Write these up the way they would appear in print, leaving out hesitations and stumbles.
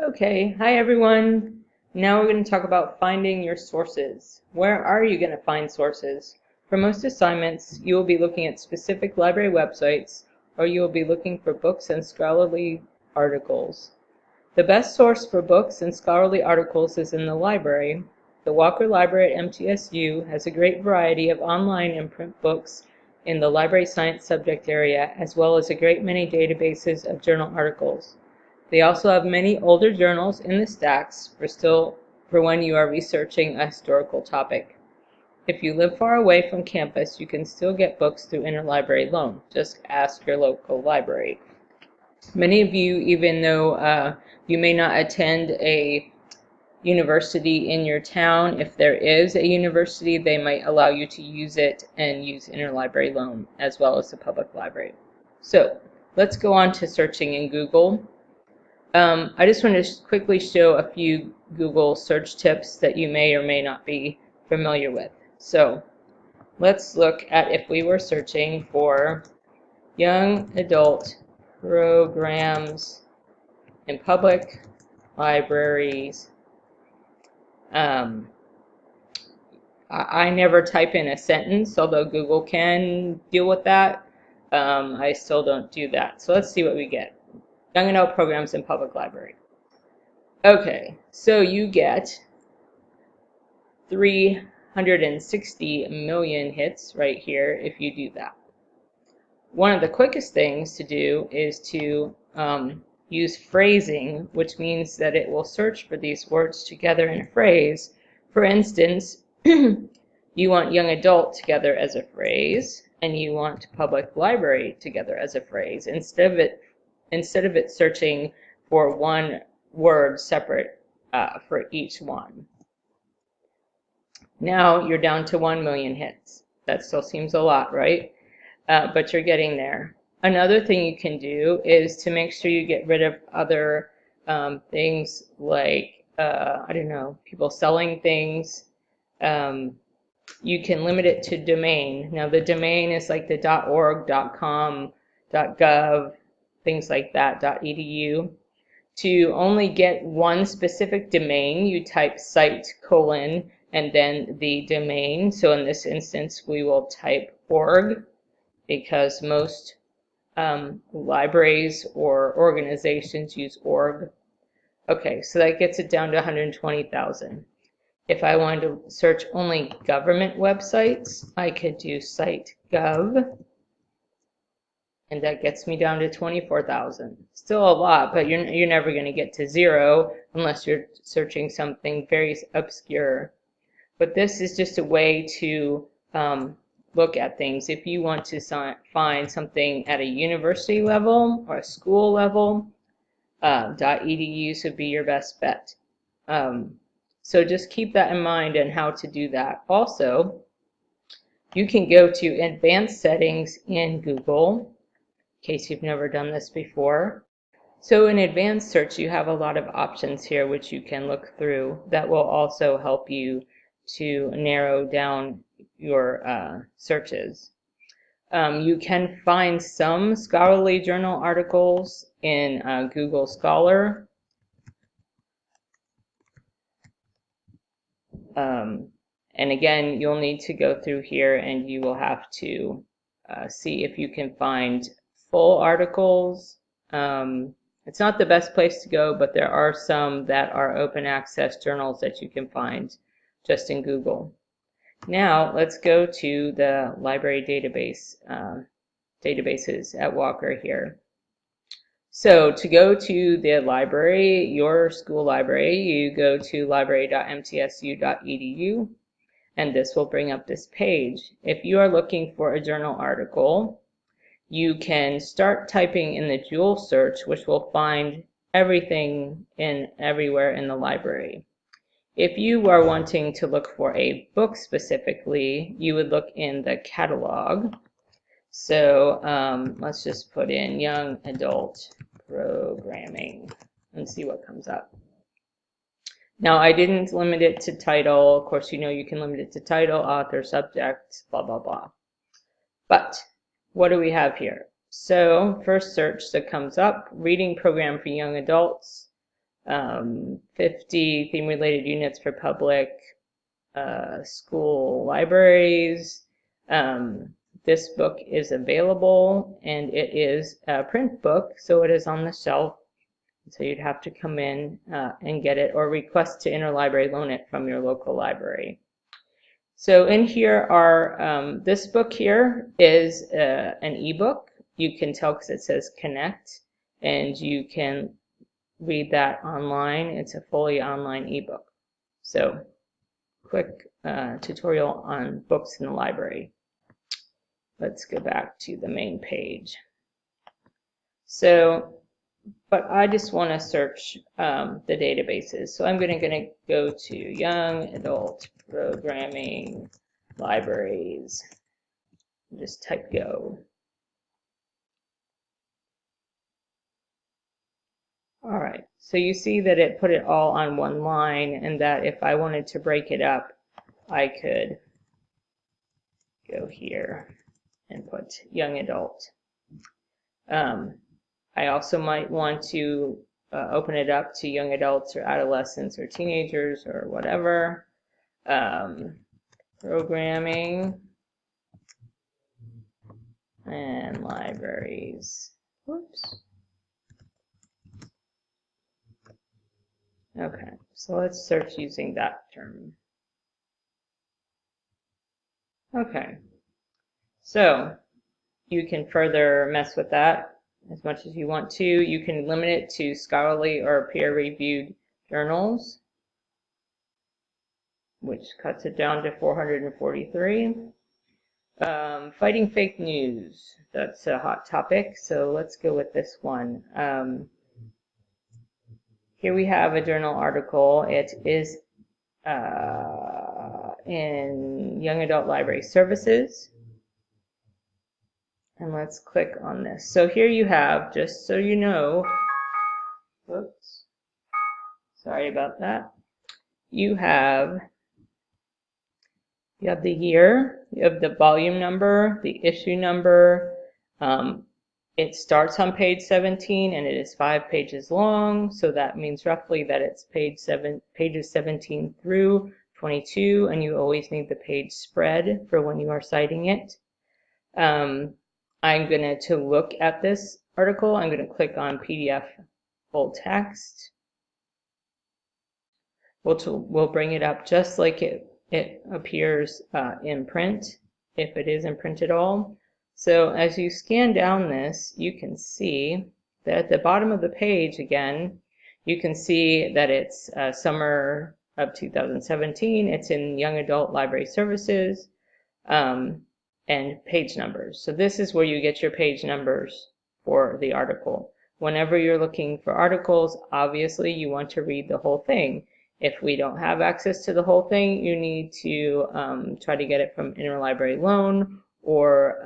Okay, hi everyone. Now we're going to talk about finding your sources. Where are you going to find sources? For most assignments, you will be looking at specific library websites, or you will be looking for books and scholarly articles. The best source for books and scholarly articles is in the library. The Walker Library at MTSU has a great variety of online and print books in the library science subject area, as well as a great many databases of journal articles. They also have many older journals in the stacks for when you are researching a historical topic. If you live far away from campus, you can still get books through interlibrary loan. Just ask your local library. Many of you, even though you may not attend a university in your town, if there is a university, they might allow you to use it and use interlibrary loan as well as the public library. So let's go on to searching in Google. I just want to quickly show a few Google search tips that you may or may not be familiar with. So let's look at if we were searching for young adult programs in public libraries. I never type in a sentence, although Google can deal with that. I still don't do that. So let's see what we get. Young adult programs in public library. Okay, so you get 360 million hits right here if you do that. One of the quickest things to do is to use phrasing, which means that it will search for these words together in a phrase. For instance, you want young adult together as a phrase, and you want public library together as a phrase. Instead of it searching for one word separate for each one. Now you're down to 1 million hits. That still seems a lot, right? But you're getting there. Another thing you can do is to make sure you get rid of other things like, I don't know, people selling things. You can limit it to domain. Now the domain is like the .org, .com, .gov, things like that, .edu. To only get one specific domain, you type site : and then the domain. So in this instance, we will type org because most libraries or organizations use org. Okay, so that gets it down to 120,000. If I wanted to search only government websites, I could do site gov, and that gets me down to 24,000. Still a lot, but you're never going to get to zero unless you're searching something very obscure. But this is just a way to look at things. If you want to find something at a university level or a school level, .edu would be your best bet. So just keep that in mind and how to do that. Also, you can go to advanced settings in Google, in case you've never done this before. So in advanced search, you have a lot of options here which you can look through that will also help you to narrow down your searches. You can find some scholarly journal articles in Google Scholar. And again, you'll need to go through here and you will have to see if you can find full articles. It's not the best place to go, but there are some that are open access journals that you can find just in Google. Now let's go to the library databases at Walker here. So to go to the library, your school library, you go to library.mtsu.edu, and this will bring up this page. If you are looking for a journal article, you can start typing in the Joule search, which will find everything everywhere in the library. If you are wanting to look for a book specifically, you would look in the catalog. So let's just put in young adult programming and see what comes up. Now I didn't limit it to title. Of course, you know you can limit it to title, author, subject, blah, blah, blah. But what do we have here? So first search that comes up, reading program for young adults. 50 theme-related units for public school libraries. This book is available, and it is a print book, so it is on the shelf. So you'd have to come in and get it, or request to interlibrary loan it from your local library. So in here are, this book here is an ebook. You can tell because it says Connect, and you can read that online. It's a fully online ebook. So quick tutorial on books in the library. Let's go back to the main page. So, but I just want to search the databases. So I'm going to go to Young Adult Programming Libraries. Just type Go. All right, so you see that it put it all on one line, and that if I wanted to break it up, I could go here and put Young Adult. I also might want to open it up to young adults or adolescents or teenagers or whatever. Programming and libraries. Whoops. Okay, so let's search using that term. Okay, so you can further mess with that as much as you want to. You can limit it to scholarly or peer-reviewed journals, which cuts it down to 443. Fighting fake news, that's a hot topic, so let's go with this one. Here we have a journal article. It is in Young Adult Library Services. And let's click on this. So here you have, just so you know, whoops, sorry about that. You have the year, you have the volume number, the issue number. It starts on page 17 and it is 5 pages long, so that means roughly that it's pages 17 through 22, and you always need the page spread for when you are citing it. I'm going to look at this article, I'm going to click on PDF full text. We'll bring it up just like it appears in print, if it is in print at all. So as you scan down this, you can see that at the bottom of the page, again, you can see that it's summer of 2017. It's in Young Adult Library Services. And page numbers. So this is where you get your page numbers for the article. Whenever you're looking for articles, obviously you want to read the whole thing. If we don't have access to the whole thing, you need to try to get it from interlibrary loan, or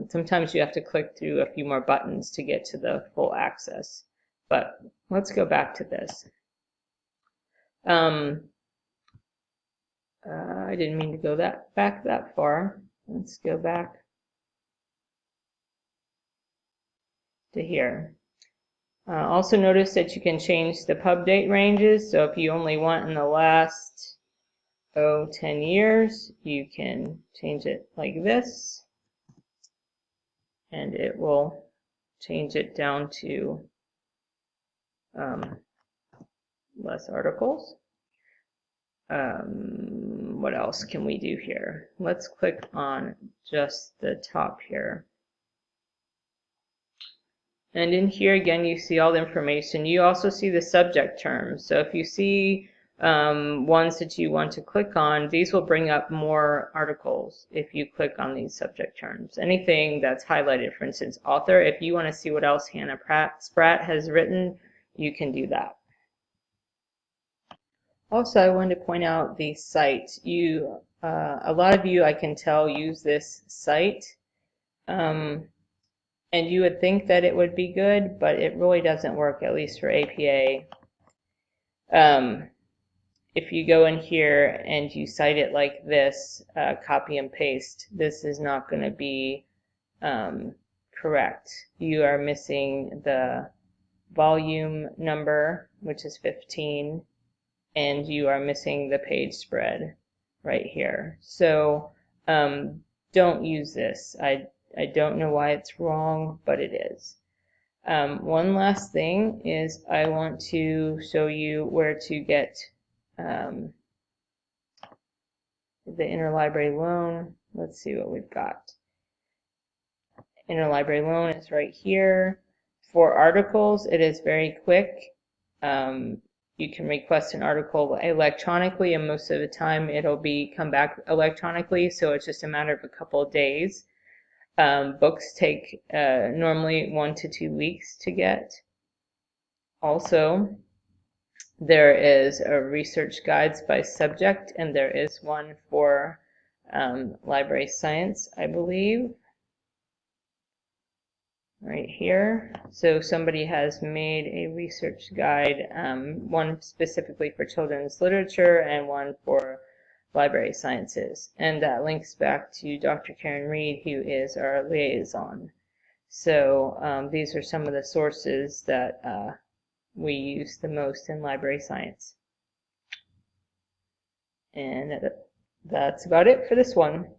sometimes you have to click through a few more buttons to get to the full access. But let's go back to this. I didn't mean to go back that far. Let's go back to here. Also notice that you can change the pub date ranges. So if you only want in the last 10 years, you can change it like this, and it will change it down to less articles. What else can we do here? Let's click on just the top here. And in here again, you see all the information. You also see the subject terms. So if you see ones that you want to click on, these will bring up more articles if you click on these subject terms. Anything that's highlighted, for instance, author, if you want to see what else Hannah Spratt has written, you can do that. Also, I wanted to point out the site. A lot of you, I can tell, use this site, and you would think that it would be good, but it really doesn't work, at least for APA. If you go in here and you cite it like this, copy and paste, this is not going to be correct. You are missing the volume number, which is 15, and you are missing the page spread right here. So don't use this. I don't know why it's wrong, but it is. One last thing is I want to show you where to get the interlibrary loan. Let's see what we've got. Interlibrary loan is right here. For articles, it is very quick. You can request an article electronically, and most of the time it'll come back electronically, so it's just a matter of a couple of days. Books take normally 1 to 2 weeks to get. Also, there is a research guides by subject, and there is one for library science, I believe, right here. So somebody has made a research guide, one specifically for children's literature and one for library sciences, and that links back to Dr. Karen Reed, who is our liaison. So these are some of the sources that we use the most in library science. And that's about it for this one.